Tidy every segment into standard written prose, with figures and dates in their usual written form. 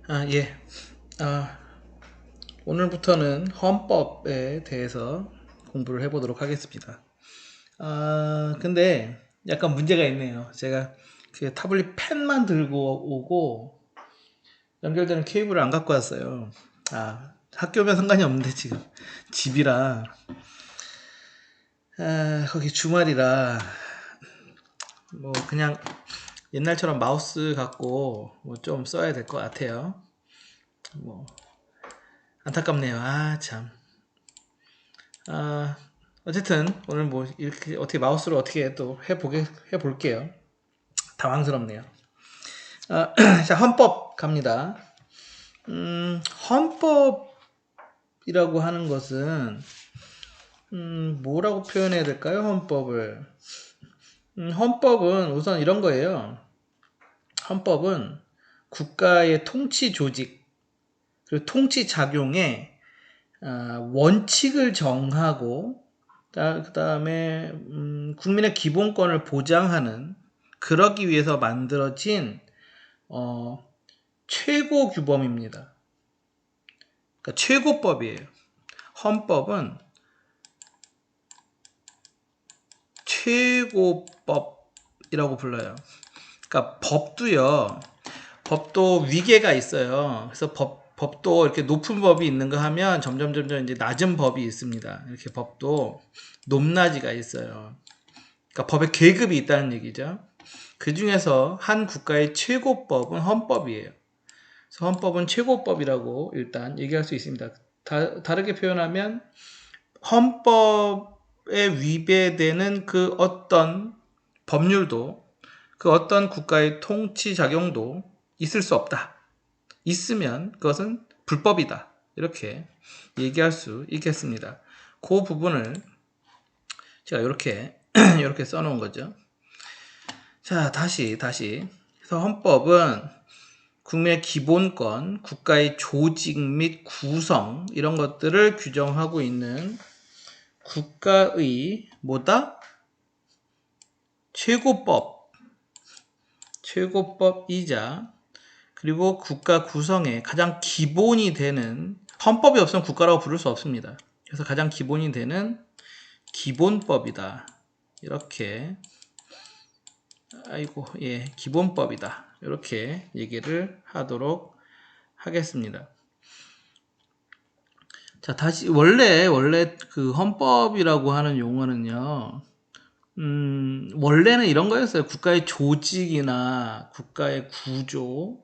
예. 아, 오늘부터는 헌법에 대해서 공부를 해보도록 하겠습니다. 근데 약간 문제가 있네요. 제가 그 타블릿 펜만 들고 오고 연결되는 케이블을 안 갖고 왔어요. 학교면 상관이 없는데 지금 집이라, 거기 주말이라, 뭐 그냥 옛날처럼 마우스 갖고 뭐 좀 써야 될 것 같아요. 뭐 안타깝네요. 참. 아, 어쨌든 오늘 뭐 이렇게 어떻게 마우스로 어떻게 또 해볼게요. 당황스럽네요. 자, 헌법 갑니다. 헌법이라고 하는 것은 뭐라고 표현해야 될까요? 헌법을. 헌법은 우선 이런 거예요. 헌법은 국가의 통치 조직 그리고 통치 작용에 원칙을 정하고 그 다음에 국민의 기본권을 보장하는, 그러기 위해서 만들어진 최고 규범입니다. 그러니까 최고법이에요. 헌법은 최고법이라고 불러요. 그러니까 법도 위계가 있어요. 그래서 법도 이렇게 높은 법이 있는가 하면 점점 이제 낮은 법이 있습니다. 이렇게 법도 높낮이가 있어요. 그러니까 법의 계급이 있다는 얘기죠. 그 중에서 한 국가의 최고법은 헌법이에요. 그래서 헌법은 최고법이라고 일단 얘기할 수 있습니다. 다르게 표현하면 헌법에 위배되는 그 어떤 법률도, 그 어떤 국가의 통치 작용도 있을 수 없다. 있으면 그것은 불법이다. 이렇게 얘기할 수 있겠습니다. 그 부분을 제가 이렇게 이렇게 써놓은 거죠. 자, 다시. 그래서 헌법은 국민의 기본권, 국가의 조직 및 구성, 이런 것들을 규정하고 있는 국가의 뭐다? 최고법이자, 그리고 국가 구성의 가장 기본이 되는, 헌법이 없으면 국가라고 부를 수 없습니다. 그래서 가장 기본이 되는 기본법이다. 이렇게, 기본법이다. 이렇게 얘기를 하도록 하겠습니다. 자, 다시 원래 그 헌법이라고 하는 용어는요. 원래는 이런 거였어요. 국가의 조직이나 국가의 구조,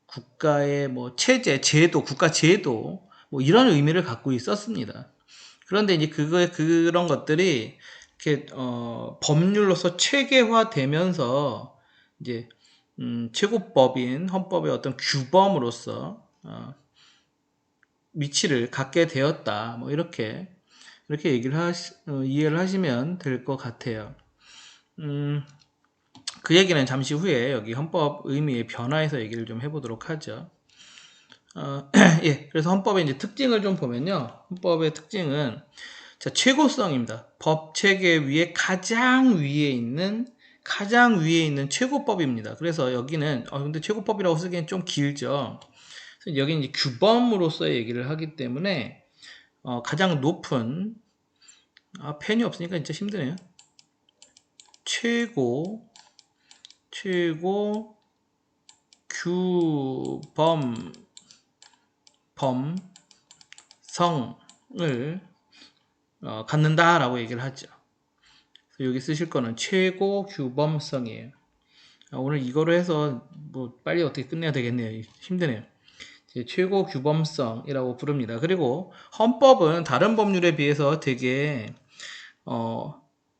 국가의 뭐 체제, 제도, 국가 제도, 뭐 이런 의미를 갖고 있었습니다. 그런데 이제 그런 것들이 이렇게 법률로서 체계화되면서 이제 최고법인 헌법의 어떤 규범으로서 위치를 갖게 되었다. 뭐 이렇게 얘기를 이해를 하시면 될 것 같아요. 그 얘기는 잠시 후에 여기 헌법 의미의 변화에서 얘기를 좀 해보도록 하죠. 그래서 헌법의 이제 특징을 좀 보면요. 헌법의 특징은 최고성입니다. 법 체계 위에 가장 위에 있는 최고법입니다. 그래서 여기는 근데 최고법이라고 쓰기엔 좀 길죠. 그래서 여기는 이제 규범으로서의 얘기를 하기 때문에 가장 높은, 펜이 없으니까 진짜 힘드네요. 최고 규범성을 갖는다라고 얘기를 하죠. 여기 쓰실 거는 최고 규범성이에요. 오늘 이거로 해서 뭐 빨리 어떻게 끝내야 되겠네요. 힘드네요. 최고 규범성이라고 부릅니다. 그리고 헌법은 다른 법률에 비해서 되게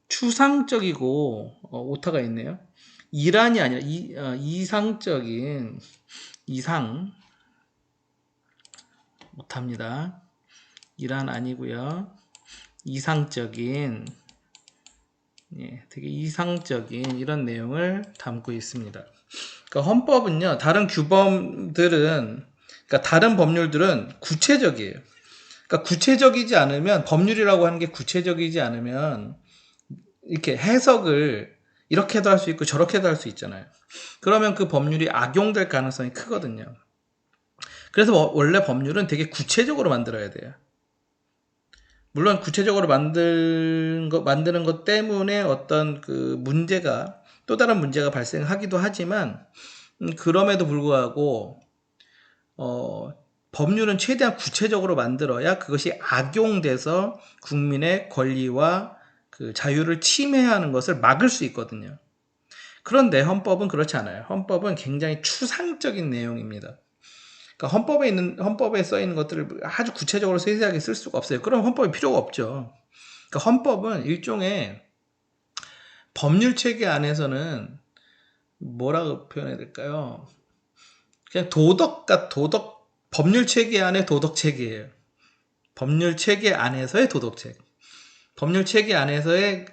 추상적이고 오타가 있네요. 이란이 아니라 이상적인, 못합니다. 이란 아니고요. 이상적인, 되게 이상적인 이런 내용을 담고 있습니다. 그러니까 헌법은요, 다른 규범들은, 그러니까 다른 법률들은 구체적이에요. 그러니까 구체적이지 않으면, 법률이라고 하는 게 구체적이지 않으면 이렇게 해석을 이렇게도 할 수 있고 저렇게도 할 수 있잖아요. 그러면 그 법률이 악용될 가능성이 크거든요. 그래서 원래 법률은 되게 구체적으로 만들어야 돼요. 물론 구체적으로 만드는 것 때문에 어떤 그 문제가, 또 다른 문제가 발생하기도 하지만, 그럼에도 불구하고, 법률은 최대한 구체적으로 만들어야 그것이 악용돼서 국민의 권리와 그 자유를 침해하는 것을 막을 수 있거든요. 그런데 헌법은 그렇지 않아요. 헌법은 굉장히 추상적인 내용입니다. 그러니까 헌법에 써 있는 것들을 아주 구체적으로 세세하게 쓸 수가 없어요. 그럼 헌법이 필요가 없죠. 그러니까 헌법은 일종의 법률 체계 안에서는 뭐라고 표현해야 될까요? 그냥 법률 체계 안에 도덕 체계예요. 법률 체계 안에서의 도덕 체계. 법률 체계 안에서의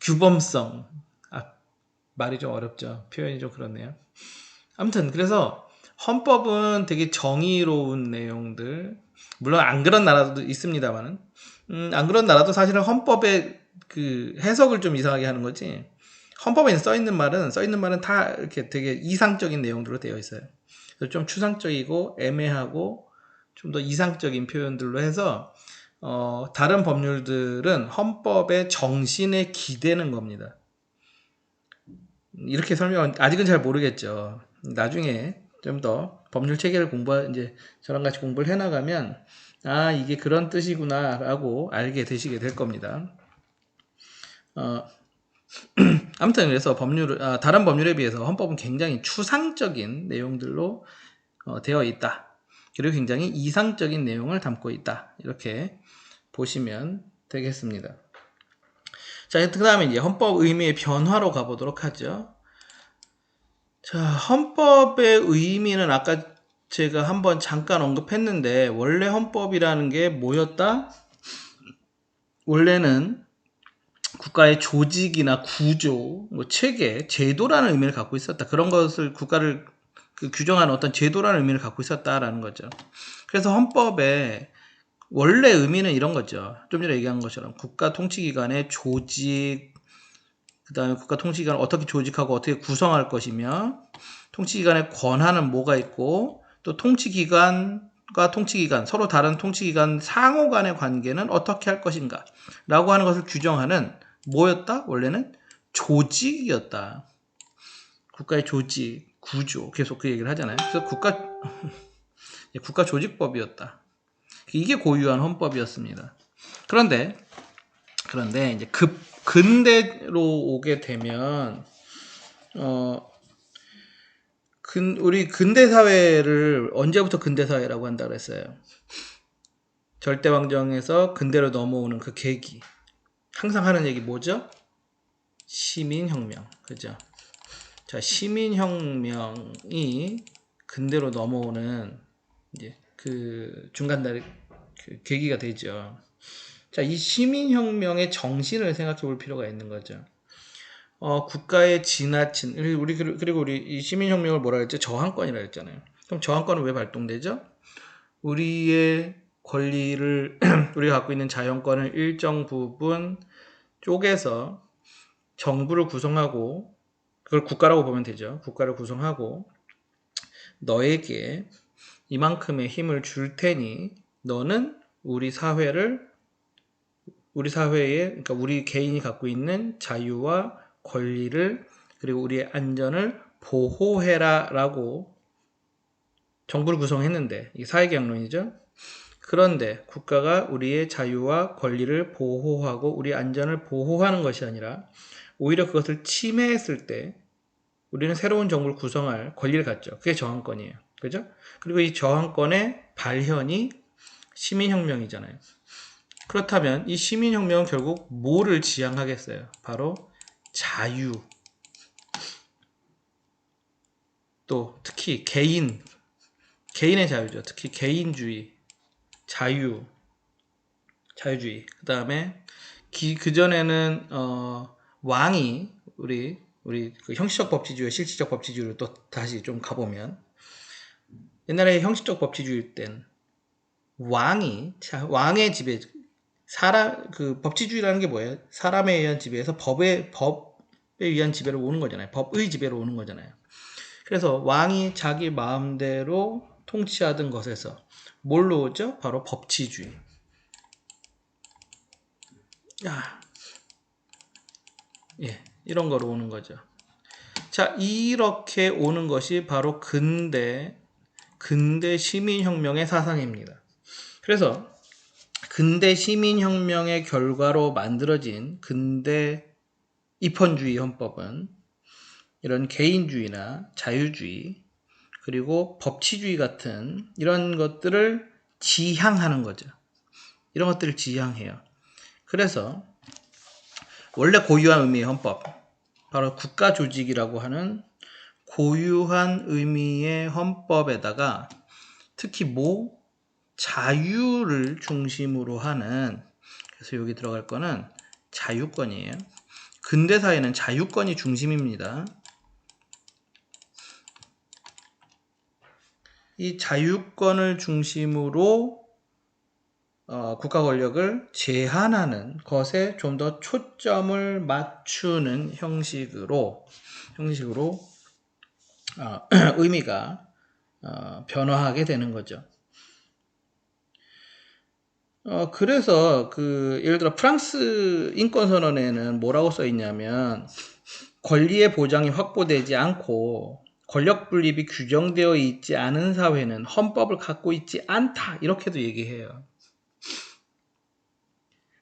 규범성. 말이 좀 어렵죠. 표현이 좀 그렇네요. 아무튼 그래서 헌법은 되게 정의로운 내용들, 물론 안 그런 나라도 있습니다만은, 안 그런 나라도 사실은 헌법의 그 해석을 좀 이상하게 하는 거지. 헌법에 써 있는 말은 다 이렇게 되게 이상적인 내용들로 되어 있어요. 그래서 좀 추상적이고 애매하고 좀 더 이상적인 표현들로 해서 다른 법률들은 헌법의 정신에 기대는 겁니다. 이렇게 설명, 아직은 잘 모르겠죠. 나중에 좀 더 법률 체계를 이제 저랑 같이 공부를 해나가면, 이게 그런 뜻이구나, 라고 알게 되시게 될 겁니다. 아무튼 그래서 다른 법률에 비해서 헌법은 굉장히 추상적인 내용들로 되어 있다. 그리고 굉장히 이상적인 내용을 담고 있다. 이렇게 보시면 되겠습니다. 자, 그 다음에 이제 헌법 의미의 변화로 가보도록 하죠. 자, 헌법의 의미는 아까 제가 한번 잠깐 언급했는데, 원래 헌법이라는 게 뭐였다? 원래는 국가의 조직이나 구조, 뭐 체계, 제도라는 의미를 갖고 있었다. 그런 것을 국가를 규정하는 어떤 제도라는 의미를 갖고 있었다라는 거죠. 그래서 헌법의 원래 의미는 이런 거죠. 좀 전에 얘기한 것처럼 국가 통치기관의 조직, 그 다음에 국가 통치기관을 어떻게 조직하고 어떻게 구성할 것이며, 통치기관의 권한은 뭐가 있고, 또 통치기관과 통치기관, 서로 다른 통치기관 상호 간의 관계는 어떻게 할 것인가 라고 하는 것을 규정하는 뭐였다? 원래는 조직이었다. 국가의 조직, 구조, 계속 그 얘기를 하잖아요. 그래서 국가 조직법이었다. 이게 고유한 헌법이었습니다. 그런데 이제 근대로 오게 되면 우리 근대 사회를 언제부터 근대 사회라고 한다 그랬어요? 절대왕정에서 근대로 넘어오는 그 계기. 항상 하는 얘기 뭐죠? 시민혁명. 그죠? 자, 시민혁명이 근대로 넘어오는 이제 그 중간다리 그 계기가 되죠. 자, 이 시민혁명의 정신을 생각해 볼 필요가 있는 거죠. 국가의 지나친, 그리고 우리 이 시민혁명을 뭐라 했죠? 저항권이라 했잖아요. 그럼 저항권은 왜 발동되죠? 우리의 권리를, 우리가 갖고 있는 자연권을 일정 부분 쪼개서 정부를 구성하고, 그걸 국가라고 보면 되죠. 국가를 구성하고, 너에게 이만큼의 힘을 줄 테니, 너는 우리 사회에, 그러니까 우리 개인이 갖고 있는 자유와 권리를, 그리고 우리의 안전을 보호해라 라고 정부를 구성했는데, 이게 사회계약론이죠. 그런데 국가가 우리의 자유와 권리를 보호하고 우리 안전을 보호하는 것이 아니라 오히려 그것을 침해했을 때 우리는 새로운 정부를 구성할 권리를 갖죠. 그게 저항권이에요. 그죠? 그리고 이 저항권의 발현이 시민혁명이잖아요. 그렇다면 이 시민혁명은 결국 뭐를 지향하겠어요? 바로 자유. 또 특히 개인의 자유죠. 특히 개인주의, 자유주의. 그 다음에 그전에는 왕이 우리 그 형식적 법치주의, 실질적 법치주의로 또 다시 좀 가보면, 옛날에 형식적 법치주의 땐 왕의 지배, 법치주의라는 게 뭐예요? 사람에 의한 지배에서 법에 의한 지배로 오는 거잖아요. 법의 지배로 오는 거잖아요. 그래서 왕이 자기 마음대로 통치하던 것에서 뭘로 오죠? 바로 법치주의. 예, 이런 거로 오는 거죠. 자, 이렇게 오는 것이 바로 근대 시민혁명의 사상입니다. 그래서 근대 시민혁명의 결과로 만들어진 근대 입헌주의 헌법은 이런 개인주의나 자유주의 그리고 법치주의 같은 이런 것들을 지향하는 거죠. 이런 것들을 지향해요. 그래서 원래 고유한 의미의 헌법, 바로 국가조직이라고 하는 고유한 의미의 헌법에다가 특히 자유를 중심으로 하는, 그래서 여기 들어갈 거는 자유권이에요. 근대사회는 자유권이 중심입니다. 이 자유권을 중심으로 국가 권력을 제한하는 것에 좀 더 초점을 맞추는 형식으로 의미가 변화하게 되는 거죠. 그래서 예를 들어 프랑스 인권선언에는 뭐라고 써 있냐면 권리의 보장이 확보되지 않고 권력 분립이 규정되어 있지 않은 사회는 헌법을 갖고 있지 않다, 이렇게도 얘기해요.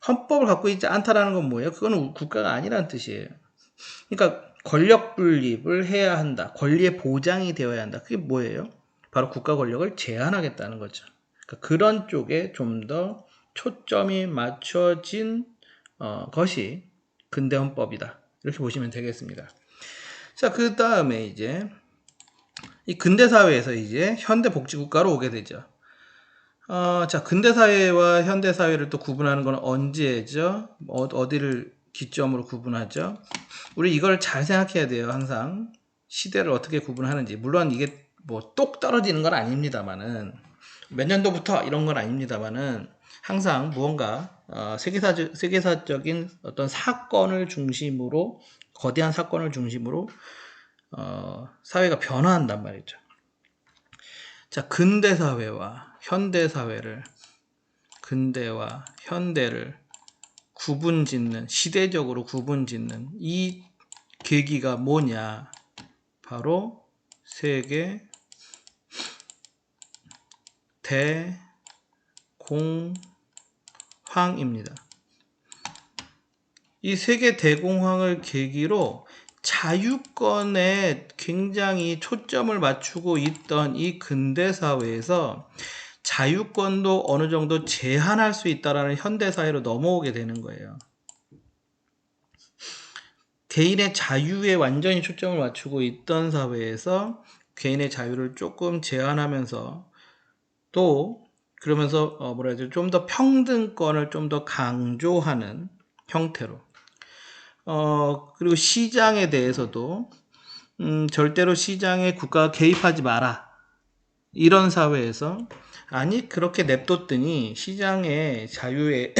헌법을 갖고 있지 않다라는 건 뭐예요? 그건 국가가 아니라는 뜻이에요. 그러니까 권력 분립을 해야 한다. 권리의 보장이 되어야 한다. 그게 뭐예요? 바로 국가 권력을 제한하겠다는 거죠. 그러니까 그런 쪽에 좀 더 초점이 맞춰진 것이 근대 헌법이다. 이렇게 보시면 되겠습니다. 자, 그 다음에 이제 이 근대 사회에서 이제 현대 복지국가로 오게 되죠. 자, 근대 사회와 현대 사회를 또 구분하는 건 언제죠? 어디를 기점으로 구분하죠? 우리 이걸 잘 생각해야 돼요. 항상 시대를 어떻게 구분하는지. 물론 이게 뭐 똑 떨어지는 건 아닙니다만은, 몇 년도부터 이런 건 아닙니다만은, 항상 무언가 세계사적인 어떤 사건을 중심으로, 거대한 사건을 중심으로 사회가 변화한단 말이죠. 자, 근대 사회와 현대 사회를, 근대와 현대를 시대적으로 구분짓는 이 계기가 뭐냐? 바로 세계 대공황입니다. 이 세계 대공황을 계기로 자유권에 굉장히 초점을 맞추고 있던 이 근대 사회에서 자유권도 어느 정도 제한할 수 있다라는 현대 사회로 넘어오게 되는 거예요. 개인의 자유에 완전히 초점을 맞추고 있던 사회에서 개인의 자유를 조금 제한하면서 또 그러면서 좀 더 평등권을 좀 더 강조하는 형태로 그리고 시장에 대해서도 절대로 시장에 국가가 개입하지 마라, 이런 사회에서 아니 그렇게 냅뒀더니 시장의 자유에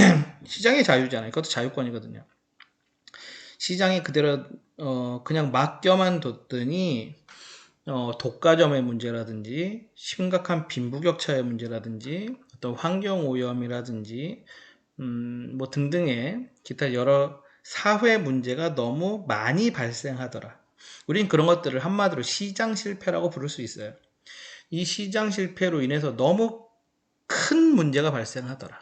시장의 자유잖아요. 그것도 자유권이거든요. 시장에 그대로 그냥 맡겨만 뒀더니 독과점의 문제라든지 심각한 빈부격차의 문제라든지 어떤 환경오염이라든지 뭐 등등의 기타 여러 사회 문제가 너무 많이 발생하더라. 우린 그런 것들을 한마디로 시장 실패라고 부를 수 있어요. 이 시장 실패로 인해서 너무 큰 문제가 발생하더라.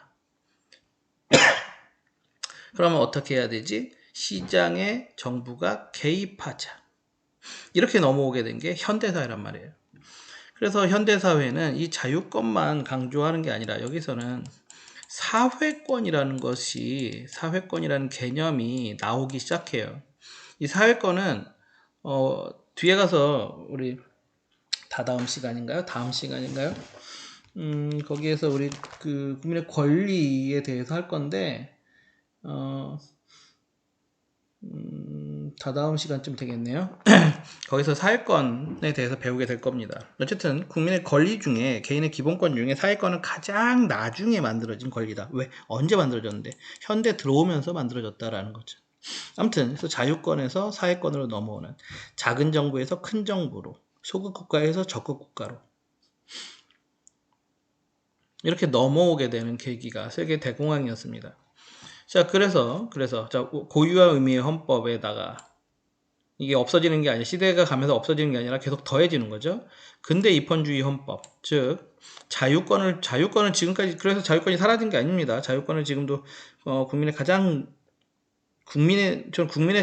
그러면 어떻게 해야 되지? 시장에 정부가 개입하자. 이렇게 넘어오게 된 게 현대사회란 말이에요. 그래서 현대사회는 이 자유권만 강조하는 게 아니라 여기서는 사회권이라는 개념이 나오기 시작해요. 이 사회권은 뒤에 가서 우리 다음 시간인가요? 거기에서 우리 국민의 권리에 대해서 할 건데 다다음 시간쯤 되겠네요. 거기서 사회권에 대해서 배우게 될 겁니다. 어쨌든 국민의 권리 중에, 개인의 기본권 중에 사회권은 가장 나중에 만들어진 권리다. 왜? 언제 만들어졌는데? 현대 들어오면서 만들어졌다라는 거죠. 아무튼 그래서 자유권에서 사회권으로 넘어오는, 작은 정부에서 큰 정부로, 소극 국가에서 적극 국가로 이렇게 넘어오게 되는 계기가 세계 대공황이었습니다. 자, 그래서 자, 고유한 의미의 헌법에다가 이게 없어지는 게 아니라 시대가 가면서 없어지는 게 아니라 계속 더해지는 거죠. 근대 입헌주의 헌법, 즉 자유권을 지금까지 그래서 자유권이 사라진 게 아닙니다. 자유권은 지금도 국민의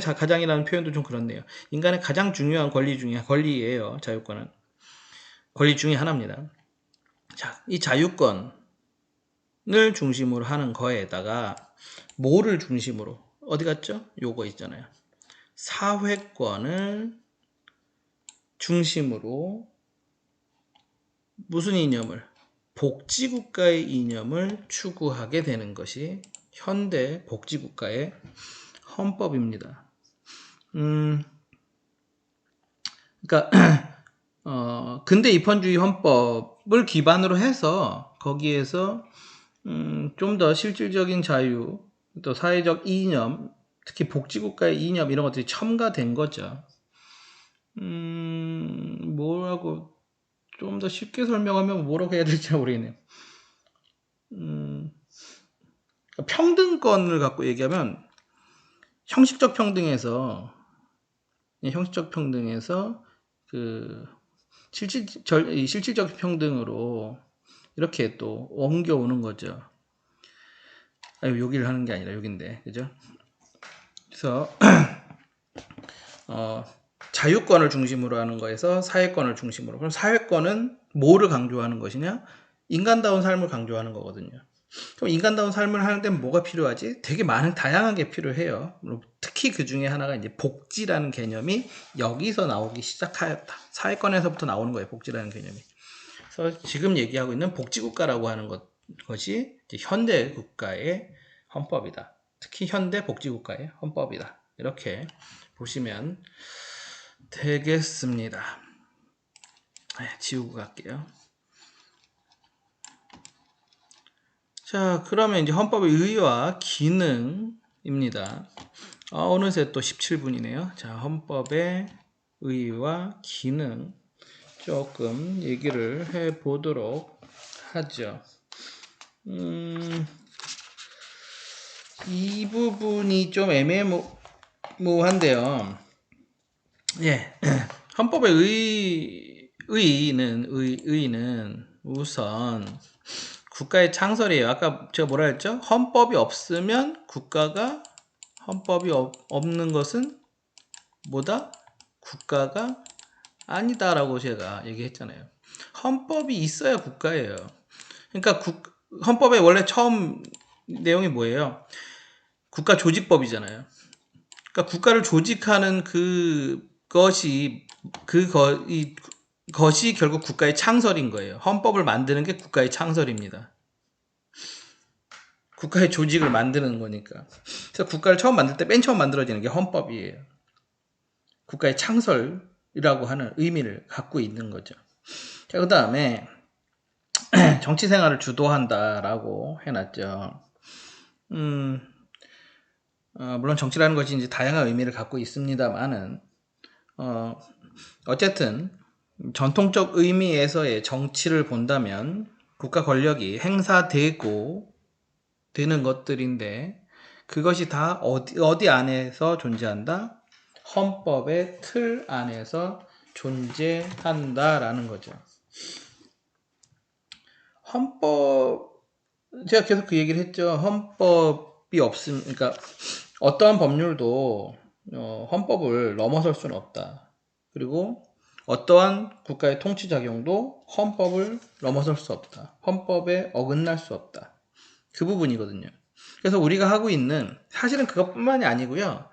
가장이라는 표현도 좀 그렇네요. 인간의 가장 중요한 권리예요. 자유권은 권리 중에 하나입니다. 자, 이 자유권을 중심으로 하는 거에다가 뭐를 중심으로 어디 갔죠? 요거 있잖아요. 사회권을 중심으로 무슨 이념을? 복지국가의 이념을 추구하게 되는 것이 현대 복지국가의 헌법입니다. 그러니까 근대 입헌주의 헌법을 기반으로 해서 거기에서 좀 더 실질적인 자유, 또 사회적 이념, 특히 복지국가의 이념 이런 것들이 첨가된 거죠. 뭐라고 좀 더 쉽게 설명하면 뭐라고 해야 될지 모르겠네요. 평등권을 갖고 얘기하면 형식적 평등에서 그 실질적 평등으로 이렇게 또 옮겨오는 거죠. 여기를 하는 게 아니라 여긴데, 그죠? 그래서 자유권을 중심으로 하는 거에서 사회권을 중심으로. 그럼 사회권은 뭐를 강조하는 것이냐? 인간다운 삶을 강조하는 거거든요. 그럼 인간다운 삶을 하는 데는 뭐가 필요하지? 되게 다양한 게 필요해요. 특히 그 중에 하나가 이제 복지라는 개념이 여기서 나오기 시작하였다. 사회권에서부터 나오는 거예요. 복지라는 개념이. 그래서 지금 얘기하고 있는 복지국가라고 하는 것이 이제 현대 국가의 헌법이다. 특히 현대 복지국가의 헌법이다. 이렇게 보시면 되겠습니다. 지우고 갈게요. 자, 그러면 이제 헌법의 의의와 기능입니다. 어느새 또 17분이네요. 자, 헌법의 의의와 기능 조금 얘기를 해 보도록 하죠. 이 부분이 좀 애매모호한데요. 예. 헌법의 의의는 우선 국가의 창설이에요. 아까 제가 뭐라 했죠? 헌법이 없는 것은 뭐다? 국가가 아니다라고 제가 얘기했잖아요. 헌법이 있어야 국가예요. 그러니까 헌법의 원래 처음 내용이 뭐예요? 국가 조직법이잖아요. 그러니까 국가를 조직하는 그것이 결국 국가의 창설인 거예요. 헌법을 만드는 게 국가의 창설입니다. 국가의 조직을 만드는 거니까. 그래서 국가를 맨 처음 만들어지는 게 헌법이에요. 국가의 창설이라고 하는 의미를 갖고 있는 거죠. 자, 그 다음에 정치 생활을 주도한다라고 해놨죠. 물론 정치라는 것이 이제 다양한 의미를 갖고 있습니다만은, 어쨌든 전통적 의미에서의 정치를 본다면 국가 권력이 행사되고 되는 것들인데 그것이 다 어디 안에서 존재한다? 헌법의 틀 안에서 존재한다라는 거죠. 제가 계속 그 얘기를 했죠. 헌법이 그러니까 어떠한 법률도 헌법을 넘어설 수는 없다. 그리고 어떠한 국가의 통치작용도 헌법을 넘어설 수 없다. 헌법에 어긋날 수 없다. 그 부분이거든요. 그래서 우리가 하고 있는 사실은 그것뿐만이 아니고요.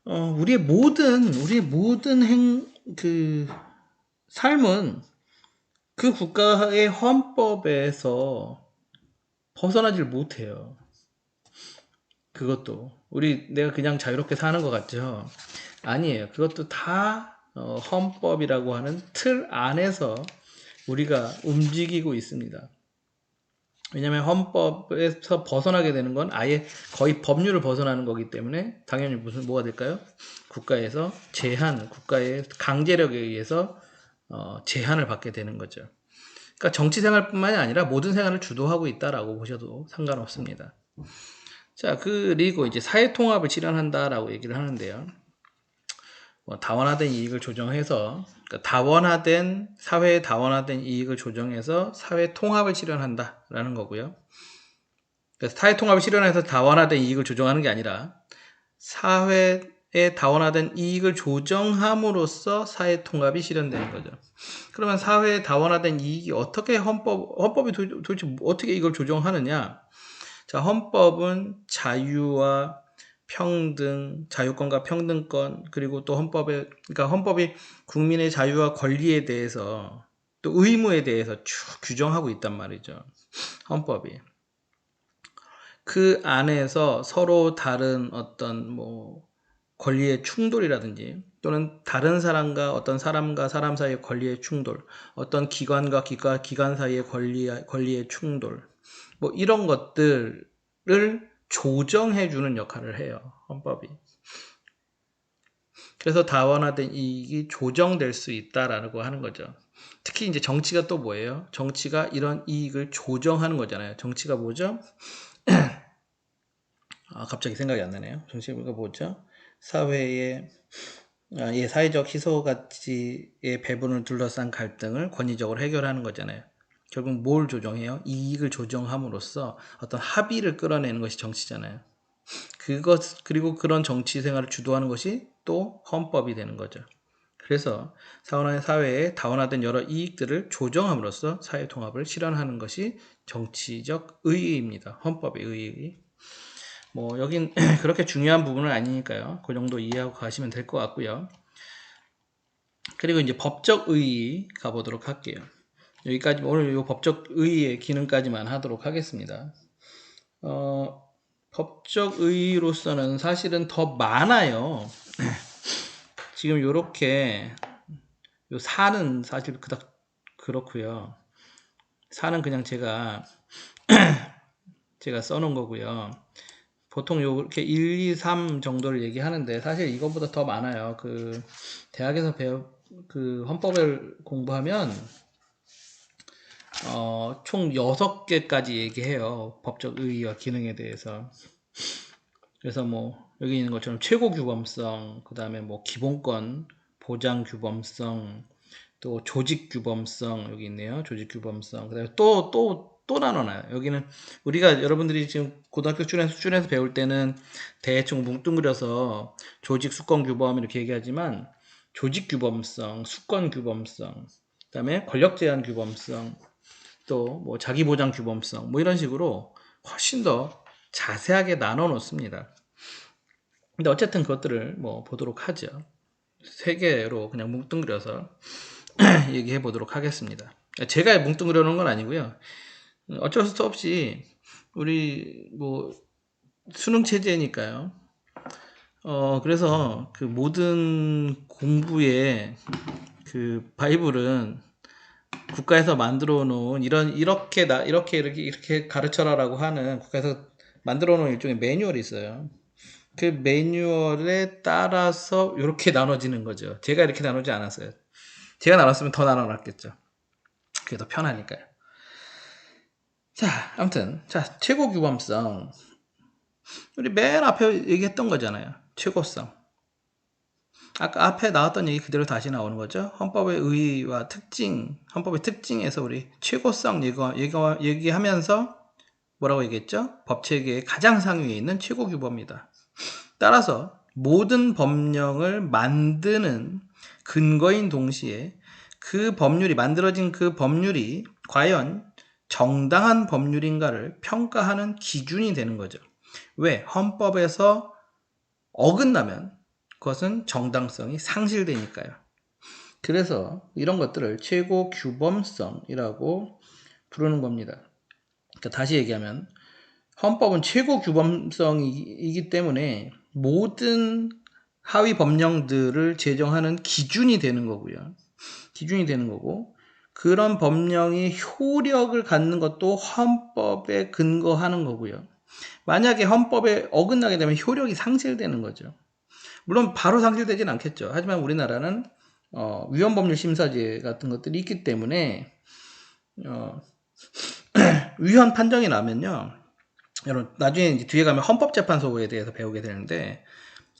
우리의 모든 삶은 그 국가의 헌법에서 벗어나질 못해요. 그것도 내가 그냥 자유롭게 사는 것 같죠? 아니에요. 그것도 다 헌법이라고 하는 틀 안에서 우리가 움직이고 있습니다. 왜냐하면 헌법에서 벗어나게 되는 건 아예 거의 법률을 벗어나는 거기 때문에 당연히 뭐가 될까요? 국가의 강제력에 의해서 제한을 받게 되는 거죠. 그러니까 정치 생활뿐만이 아니라 모든 생활을 주도하고 있다라고 보셔도 상관없습니다. 자, 그리고 이제 사회 통합을 실현한다라고 얘기를 하는데요. 다원화된 이익을 조정해서, 그러니까 사회의 다원화된 이익을 조정해서 사회 통합을 실현한다라는 거고요. 그래서 사회 통합을 실현해서 다원화된 이익을 조정하는 게 아니라 사회의 다원화된 이익을 조정함으로써 사회 통합이 실현되는 거죠. 그러면 사회의 다원화된 이익이 어떻게 헌법이 도대체 어떻게 이걸 조정하느냐? 자, 헌법은 자유와 평등, 자유권과 평등권, 그리고 또 그러니까 헌법이 국민의 자유와 권리에 대해서 또 의무에 대해서 쭉 규정하고 있단 말이죠. 헌법이. 그 안에서 서로 다른 어떤 권리의 충돌이라든지 또는 다른 사람과 어떤 사람과 사람 사이의 권리의 충돌, 어떤 기관과 기관 사이의 권리의 충돌, 이런 것들을 조정해주는 역할을 해요, 헌법이. 그래서 다원화된 이익이 조정될 수 있다라고 하는 거죠. 특히 이제 정치가 또 뭐예요? 정치가 이런 이익을 조정하는 거잖아요. 정치가 뭐죠? 갑자기 생각이 안 나네요. 정치가 뭐죠? 사회의 사회적 희소가치의 배분을 둘러싼 갈등을 권위적으로 해결하는 거잖아요. 결국 뭘 조정해요? 이익을 조정함으로써 어떤 합의를 끌어내는 것이 정치잖아요. 그리고 그런 정치 생활을 주도하는 것이 또 헌법이 되는 거죠. 그래서 사회의 다원화된 여러 이익들을 조정함으로써 사회 통합을 실현하는 것이 정치적 의의입니다. 헌법의 의의. 여긴 그렇게 중요한 부분은 아니니까요. 그 정도 이해하고 가시면 될 것 같고요. 그리고 이제 법적 의의 가보도록 할게요. 여기까지 오늘 이 법적 의의의 기능까지만 하도록 하겠습니다. 법적 의의로서는 사실은 더 많아요. 지금 요렇게 요 사는 사실 그닥 그렇고요. 사는 그냥 제가 써놓은 거고요. 보통 요렇게 1, 2, 3 정도를 얘기하는데 사실 이것보다 더 많아요. 대학에서 그 헌법을 공부하면 총 6개까지 얘기해요. 법적 의의와 기능에 대해서. 그래서 여기 있는 것처럼 최고 규범성, 그 다음에 기본권, 보장 규범성, 또 조직 규범성, 여기 있네요. 조직 규범성. 그 다음에 또 나눠놔요. 여기는 여러분들이 지금 고등학교 수준에서 배울 때는 대충 뭉뚱그려서 조직, 수권, 규범 이렇게 얘기하지만 조직 규범성, 수권 규범성, 그 다음에 권력 제한 규범성, 또 자기 보장 규범성, 이런 식으로 훨씬 더 자세하게 나눠 놓습니다. 근데 어쨌든 그것들을 보도록 하죠. 3개로 그냥 뭉뚱그려서 얘기해 보도록 하겠습니다. 제가 뭉뚱그려 놓은 건 아니고요. 어쩔 수 없이 우리 수능 체제니까요. 그래서 그 모든 공부의 그 바이블은 국가에서 만들어 놓은 이렇게 가르쳐라라고 하는 국가에서 만들어 놓은 일종의 매뉴얼이 있어요. 그 매뉴얼에 따라서 이렇게 나눠지는 거죠. 제가 이렇게 나누지 않았어요. 제가 나눴으면 더 나눠놨겠죠. 그게 더 편하니까요. 자, 아무튼 최고 규범성. 우리 맨 앞에 얘기했던 거잖아요. 최고성. 아까 앞에 나왔던 얘기 그대로 다시 나오는 거죠. 헌법의 의의와 헌법의 특징에서 우리 최고성 얘기하면서 뭐라고 얘기했죠? 법체계의 가장 상위에 있는 최고 규범이다. 따라서 모든 법령을 만드는 근거인 동시에 만들어진 그 법률이 과연 정당한 법률인가를 평가하는 기준이 되는 거죠. 왜? 헌법에서 어긋나면 그것은 정당성이 상실되니까요. 그래서 이런 것들을 최고 규범성이라고 부르는 겁니다. 그러니까 다시 얘기하면 헌법은 최고 규범성이기 때문에 모든 하위 법령들을 제정하는 기준이 되는 거고요. 기준이 되는 거고, 그런 법령이 효력을 갖는 것도 헌법에 근거하는 거고요. 만약에 헌법에 어긋나게 되면 효력이 상실되는 거죠. 물론 바로 상실되진 않겠죠. 하지만 우리나라는 위헌법률 심사제 같은 것들이 있기 때문에 위헌 판정이 나면요, 여러분 나중에 이제 뒤에 가면 헌법재판소에 대해서 배우게 되는데,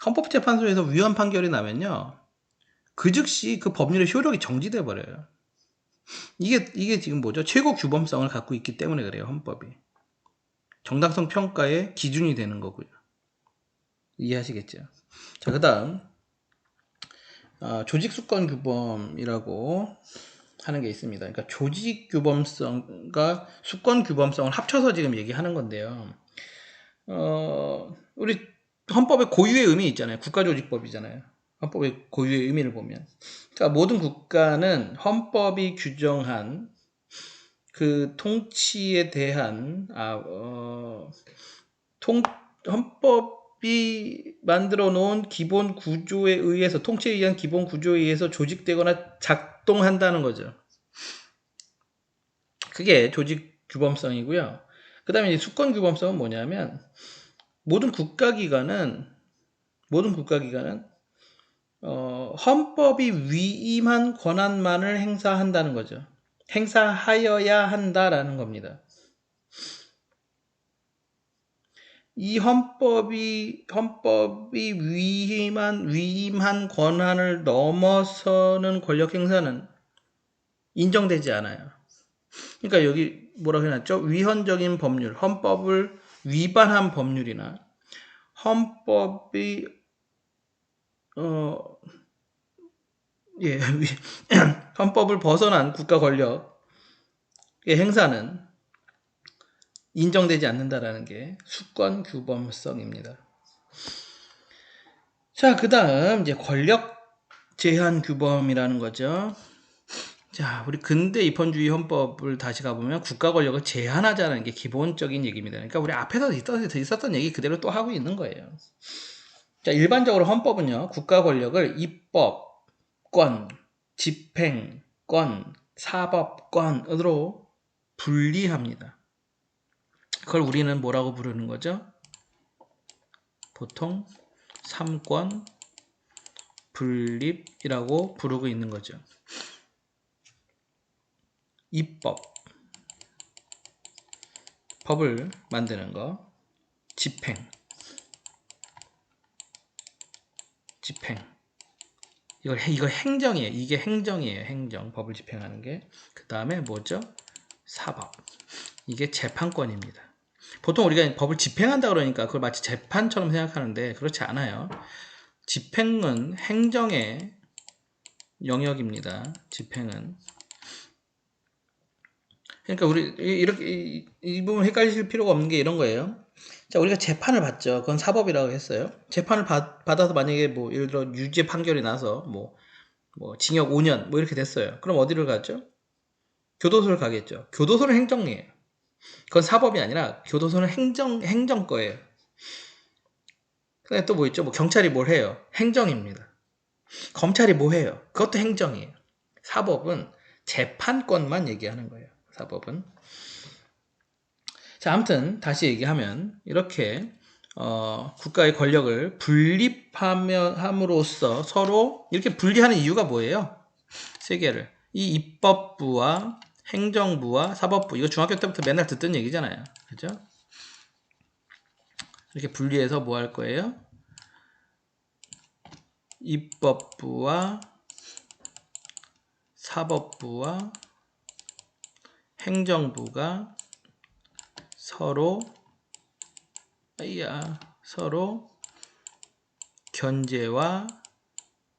헌법재판소에서 위헌 판결이 나면요, 그 즉시 그 법률의 효력이 정지돼 버려요. 이게 지금 뭐죠? 최고 규범성을 갖고 있기 때문에 그래요. 헌법이 정당성 평가의 기준이 되는 거고요. 이해하시겠죠? 자, 그 다음 조직수권규범이라고 하는 게 있습니다. 그러니까 조직규범성과 수권규범성을 합쳐서 지금 얘기하는 건데요. 우리 헌법의 고유의 의미 있잖아요. 국가조직법이잖아요. 헌법의 고유의 의미를 보면, 자, 모든 국가는 헌법이 규정한 그 통치에 대한 헌법이 만들어 놓은 기본 구조에 의해서, 통치에 의한 기본 구조에 의해서 조직되거나 작동한다는 거죠. 그게 조직 규범성이고요. 그 다음에 수권 규범성은 뭐냐면, 모든 국가기관은 헌법이 위임한 권한만을 행사한다는 거죠. 행사하여야 한다라는 겁니다. 이 헌법이 위임한 권한을 넘어서는 권력 행사는 인정되지 않아요. 그러니까 여기 뭐라고 해놨죠? 위헌적인 법률, 헌법을 위반한 법률이나 헌법이 헌법을 벗어난 국가 권력의 행사는 인정되지 않는다라는 게 수권 규범성입니다. 자, 그 다음 이제 권력 제한 규범이라는 거죠. 자, 우리 근대 입헌주의 헌법을 다시 가보면 국가 권력을 제한하자는 게 기본적인 얘기입니다. 그러니까 우리 앞에서 있었던 얘기 그대로 또 하고 있는 거예요. 자, 일반적으로 헌법은요, 국가 권력을 입법권, 집행권, 사법권으로 분리합니다. 그걸 우리는 뭐라고 부르는 거죠? 보통 삼권 분립이라고 부르고 있는 거죠. 입법, 법을 만드는 거, 집행. 이거 행정이에요. 이게 행정이에요. 행정. 법을 집행하는 게. 그 다음에 뭐죠? 사법. 이게 재판권입니다. 보통 우리가 법을 집행한다 그러니까 그걸 마치 재판처럼 생각하는데 그렇지 않아요. 집행은 행정의 영역입니다. 집행은. 그러니까 우리 이렇게 이 부분 헷갈리실 필요가 없는 게 이런 거예요. 자, 우리가 재판을 받죠. 그건 사법이라고 했어요. 재판을 받아서 만약에 뭐 예를 들어 유죄 판결이 나서 뭐 징역 5년 뭐 이렇게 됐어요. 그럼 어디를 가죠? 교도소를 가겠죠. 교도소는 행정이에요. 그건 사법이 아니라 교도소는 행정 거예요. 근데 또 뭐 있죠? 뭐 경찰이 뭘 해요? 행정입니다. 검찰이 뭐 해요? 그것도 행정이에요. 사법은 재판권만 얘기하는 거예요. 사법은. 자, 아무튼 다시 얘기하면 이렇게 국가의 권력을 분립함으로써 서로 이렇게 분리하는 이유가 뭐예요? 세 개를. 이 입법부와 행정부와 사법부, 이거 중학교 때부터 맨날 듣던 얘기잖아요. 그죠? 이렇게 분리해서 뭐 할 거예요? 입법부와 사법부와 행정부가 서로 견제와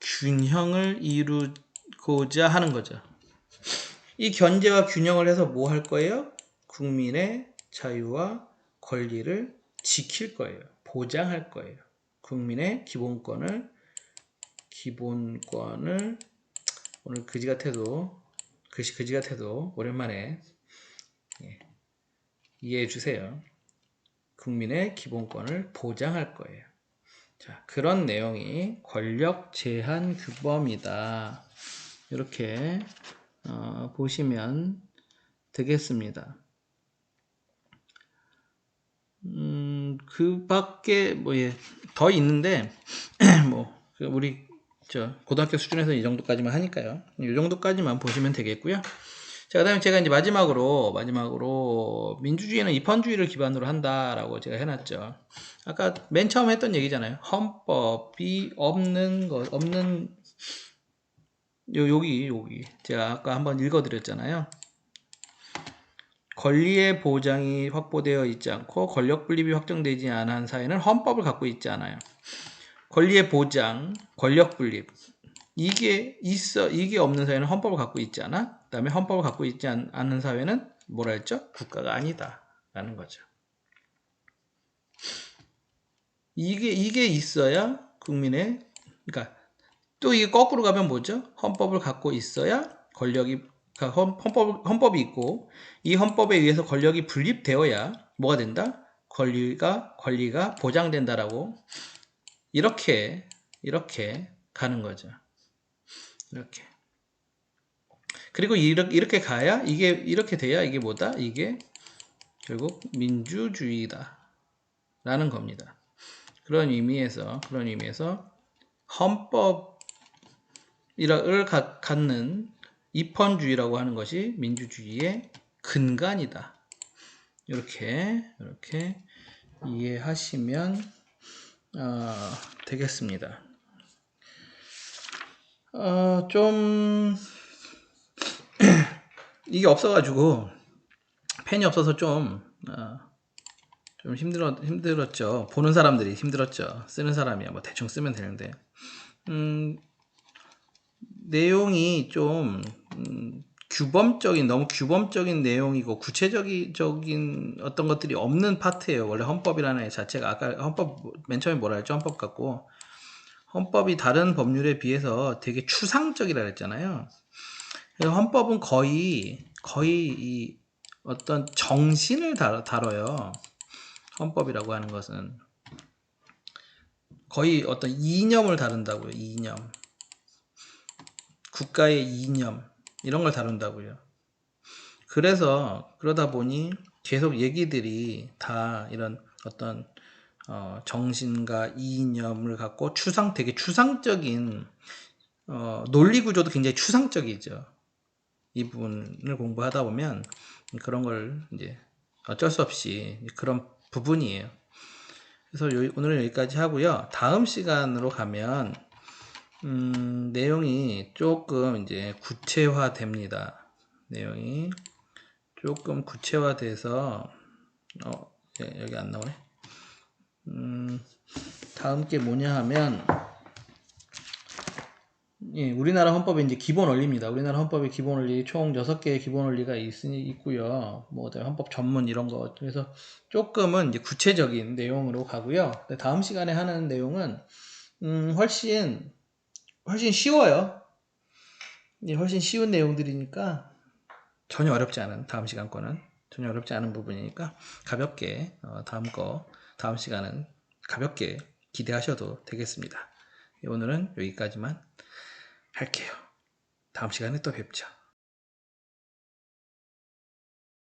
균형을 이루고자 하는 거죠. 이 견제와 균형을 해서 뭐 할 거예요? 국민의 자유와 권리를 지킬 거예요. 보장할 거예요. 국민의 기본권을 오늘 그지 같아도 오랜만에 이해해 주세요. 국민의 기본권을 보장할 거예요. 자, 그런 내용이 권력 제한 규범이다. 이렇게 보시면 되겠습니다. 그 밖에 더 있는데 우리 저 고등학교 수준에서 이 정도까지만 하니까요. 이 정도까지만 보시면 되겠고요. 자, 그다음에 제가 이제 마지막으로 민주주의는 입헌주의를 기반으로 한다라고 제가 해놨죠. 아까 맨 처음 했던 얘기잖아요. 헌법이 없는 여기 제가 아까 한번 읽어드렸잖아요. 권리의 보장이 확보되어 있지 않고 권력 분립이 확정되지 않은 사회는 헌법을 갖고 있지 않아요. 권리의 보장, 권력 분립 이게 없는 사회는 헌법을 갖고 있지 않아. 그 다음에 헌법을 갖고 있지 않은 사회는 뭐라 했죠? 국가가 아니다 라는 거죠. 이게 있어야 국민의, 그러니까 또 이게 거꾸로 가면 뭐죠? 헌법을 갖고 있어야 헌법이 있고 이 헌법에 의해서 권력이 분립되어야 뭐가 된다? 권리가 보장된다라고 이렇게 가는 거죠. 이렇게. 그리고 이렇게 가야 이렇게 돼야 이게 뭐다? 이게 결국 민주주의다 라는 겁니다. 그런 의미에서 헌법을 갖는 입헌주의라고 하는 것이 민주주의의 근간이다. 이렇게 이해하시면 되겠습니다. 좀 이게 없어가지고 펜이 없어서 좀 힘들었죠. 보는 사람들이 힘들었죠. 쓰는 사람이야 뭐 대충 쓰면 되는데 내용이 좀 너무 규범적인 내용이고 구체적인 어떤 것들이 없는 파트예요. 원래 헌법이라는 자체가 아까 헌법 맨 처음에 뭐라 했죠? 헌법 갖고 헌법이 다른 법률에 비해서 되게 추상적이라 했잖아요. 헌법은 거의 이 어떤 정신을 다뤄요. 헌법이라고 하는 것은 거의 어떤 이념을 다룬다고요. 이념, 국가의 이념 이런 걸 다룬다고요. 그러다 보니 계속 얘기들이 다 이런 어떤 정신과 이념을 갖고 되게 추상적인 논리 구조도 굉장히 추상적이죠. 이 부분을 공부하다 보면 그런 걸 이제 어쩔 수 없이 그런 부분이에요. 그래서 오늘은 여기까지 하고요. 다음 시간으로 가면 내용이 조금 이제 구체화됩니다. 내용이 조금 구체화돼서 여기 안 나오네. 다음 게 뭐냐 하면 우리나라 헌법의 이제 기본 원리입니다. 우리나라 헌법의 기본 원리 총 6개의 기본 원리가 있고요. 뭐 헌법 전문 이런 거. 그래서 조금은 이제 구체적인 내용으로 가고요. 다음 시간에 하는 내용은 훨씬 쉬워요. 훨씬 쉬운 내용들이니까 전혀 어렵지 않은 다음 시간 거는 전혀 어렵지 않은 부분이니까 가볍게 다음 시간은 가볍게 기대하셔도 되겠습니다. 오늘은 여기까지만 할게요. 다음 시간에 또 뵙죠.